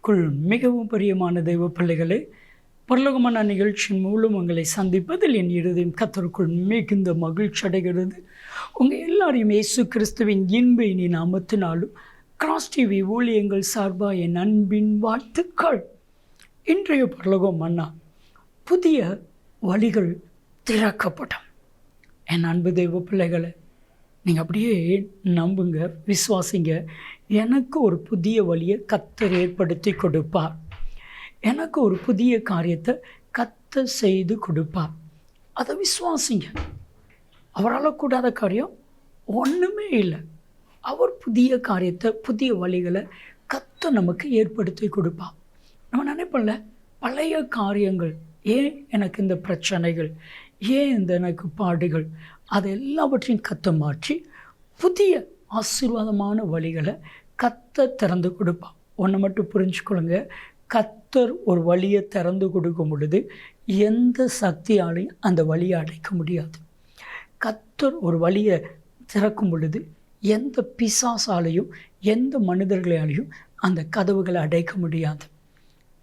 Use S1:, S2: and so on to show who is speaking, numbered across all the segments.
S1: கர்த்தருக்குள் மிகவும் பிரியமான தெய்வ பிள்ளைகளே, பரலோகமான நிகழ்ச்சியின் மூலம் உங்களை சந்திப்பதில் என் இருதயம் கர்த்தருக்குள் மிகுந்த மகிழ்ச்சி அடைகிறது. உங்கள் எல்லாரையும் இயேசு கிறிஸ்துவின் இன்ப இனி நாமத்தினாலும் கிராஸ் டிவி ஊழியங்கள் சார்பாக என் அன்பின் வாழ்த்துக்கள். இன்றைய பரலோகம் மன்னா, புதிய வழிகள் திறக்கப்படும். என் அன்பு தெய்வ பிள்ளைகளை, நீங்கள் அப்படியே நம்புங்க, விசுவாசிங்க. எனக்கு ஒரு புதிய வழியை கர்த்தர் ஏற்படுத்தி கொடுப்பார். எனக்கு ஒரு புதிய காரியத்தை கர்த்தர் செய்து கொடுப்பார். அதை விசுவாசிங்க. அவரால் கூடாத காரியம் ஒன்றுமே இல்லை. அவர் புதிய காரியத்தை, புதிய வழிகளை கர்த்தர் நமக்கு ஏற்படுத்தி கொடுப்பார். நம்ம நினைப்போம்ல, பழைய காரியங்கள், ஏன் எனக்கு இந்த பிரச்சனைகள், ஏன் இந்த எனக்கு பாடுகள், அது எல்லாவற்றையும் கர்த்தர் மாற்றி புதிய ஆசீர்வாதமான வழிகளை கர்த்தர் திறந்து கொடுப்பார். ஒன்று மட்டும் புரிஞ்சுக்கொள்ளுங்க, கர்த்தர் ஒரு வழியை திறந்து கொடுக்கும் பொழுது எந்த சக்தியாலையும் அந்த வழியை அடைக்க முடியாது. கர்த்தர் ஒரு வழியை திறக்கும் பொழுது எந்த பிசாசாலையும் எந்த மனிதர்களாலையும் அந்த கதவுகளை அடைக்க முடியாது.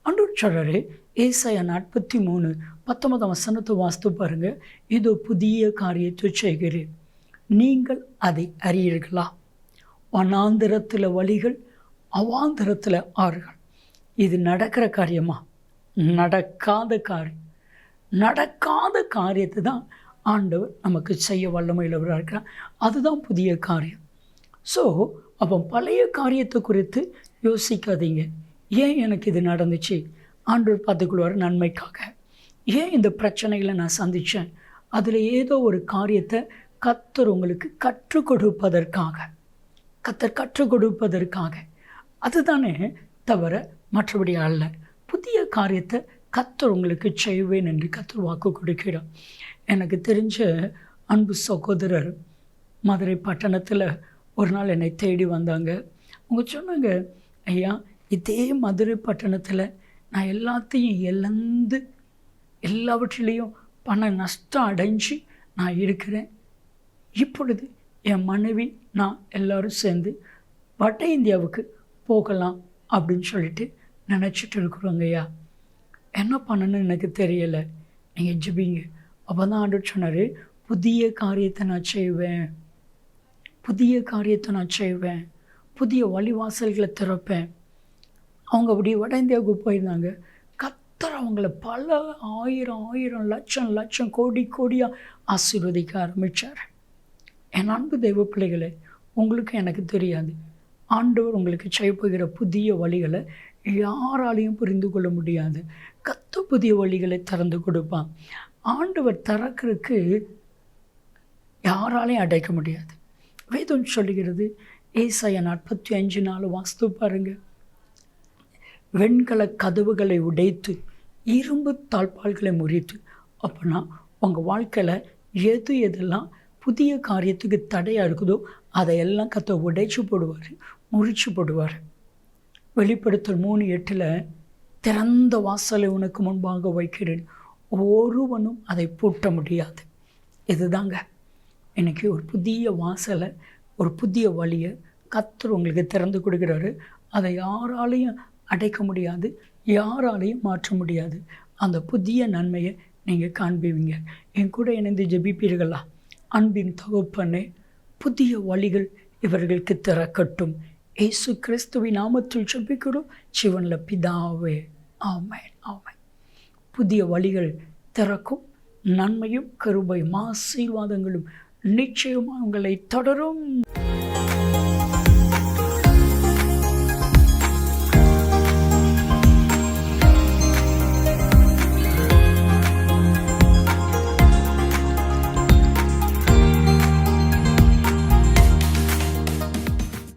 S1: ஆண்டவர் சொல்றாரு, ஏசாயா 43:19 வாசித்து பாருங்க. இதோ புதிய காரியத்தை செய்கிறேன், நீங்கள் அதை அறியீர்களா? வனாந்திரத்தில் வழிகள், அவாந்திரத்தில் ஆறுகள். இது நடக்கிற காரியமா? நடக்காத காரியம். நடக்காத காரியத்தை தான் ஆண்டவர் நமக்கு செய்ய வல்லமையுள்ளவராக இருக்கிறார். அதுதான் புதிய காரியம். ஸோ அப்போ பழைய காரியத்தை குறித்து யோசிக்காதீங்க. ஏன் எனக்கு இது நடந்துச்சு? ஆண்டவர் பார்த்துக்கொள்வார் நன்மைக்காக. ஏன் இந்த பிரச்சனைகளை நான் சந்தித்தேன்? அதில் ஏதோ ஒரு காரியத்தை கர்த்தர் உங்களுக்கு கற்றுக் கொடுப்பதற்காக, அதுதானே தவிர மற்றபடி அல்ல. புதிய காரியத்தை கர்த்தர் உங்களுக்கு செய்வேன் என்று கர்த்தர் வாக்கு கொடுக்கிறார். எனக்கு தெரிஞ்ச அன்பு சகோதரர் மதுரை பட்டணத்தில் ஒரு நாள் என்னை தேடி வந்தாங்க. அவங்க சொன்னாங்க, ஐயா, இதே மதுரை பட்டணத்தில் நான் எல்லாத்தையும் இழந்து எல்லாவற்றிலையும் பண நஷ்டம் அடைஞ்சு நான் இருக்கிறேன். இப்பொழுது என் மனைவி நான் எல்லோரும் சேர்ந்து வட இந்தியாவுக்கு போகலாம் அப்படின்னு சொல்லிட்டு நினச்சிட்டு இருக்கிறோங்க. ஐயா, என்ன பண்ணணும்னு எனக்கு தெரியலை, நீங்கள் ஜெபிங்க. அப்போ தான் ஆண்டவர் சொன்னார், புதிய காரியத்தை நான் செய்வேன், புதிய வழிவாசல்களை திறப்பேன். அவங்க அப்படி வட இந்தியாவுக்கு போயிருந்தாங்க. கர்த்தர் அவங்கள பல ஆயிரம் லட்சம் கோடியாக ஆசீர்வதிக்க ஆரம்பித்தார். என் அன்பு தெய்வ பிள்ளைகளை, உங்களுக்கு எனக்கு தெரியாது, ஆண்டவர் உங்களுக்கு செய்யப்போகிற புதிய வழிகளை யாராலையும் புரிந்து கொள்ள முடியாது. கர்த்தர் புதிய வழிகளை திறந்து கொடுப்பான். ஆண்டவர் திறக்கிறதுக்கு யாராலையும் அடைக்க முடியாது. வேதம் சொல்லுகிறது, ஏசாயா 45:4 வாசித்து பாருங்க. வெண்கல கதவுகளை உடைத்து இரும்பு தாழ்பால்களை முறித்து. அப்படின்னா உங்கள் வாழ்க்கையில் எதெல்லாம் புதிய காரியத்துக்கு தடையாக இருக்குதோ அதையெல்லாம் கர்த்தர் உடைச்சு போடுவார், முறிச்சு போடுவார். வெளிப்படுத்தல் 3:8 திறந்த வாசலை உனக்கு முன்பாக வைக்கிறேன், ஒருவனும் அதை பூட்ட முடியாது. இதுதாங்க இன்றைக்கி ஒரு புதிய வாசலை, ஒரு புதிய வழியை கர்த்தர் உங்களுக்கு திறந்து கொடுக்குறாரு. அதை யாராலையும் அடைக்க முடியாது, யாராலையும் மாற்ற முடியாது. அந்த புதிய நன்மையை நீங்கள் காண்பீங்க. என் கூட இணைந்து ஜெபிப்பீர்களா? அன்பின் தகப்பனே, புதிய வழிகள் இவர்களுக்கு திறக்கட்டும். இயேசு கிறிஸ்துவின் நாமத்தில் ஜெபிக்கிறோம் ஜீவனில் பிதாவே, ஆமென், ஆமென். புதிய வழிகள் திறக்கும். நன்மையும் கிருபையும் ஆசீர்வாதங்களும் நிச்சயமாக உங்களை தொடரும்.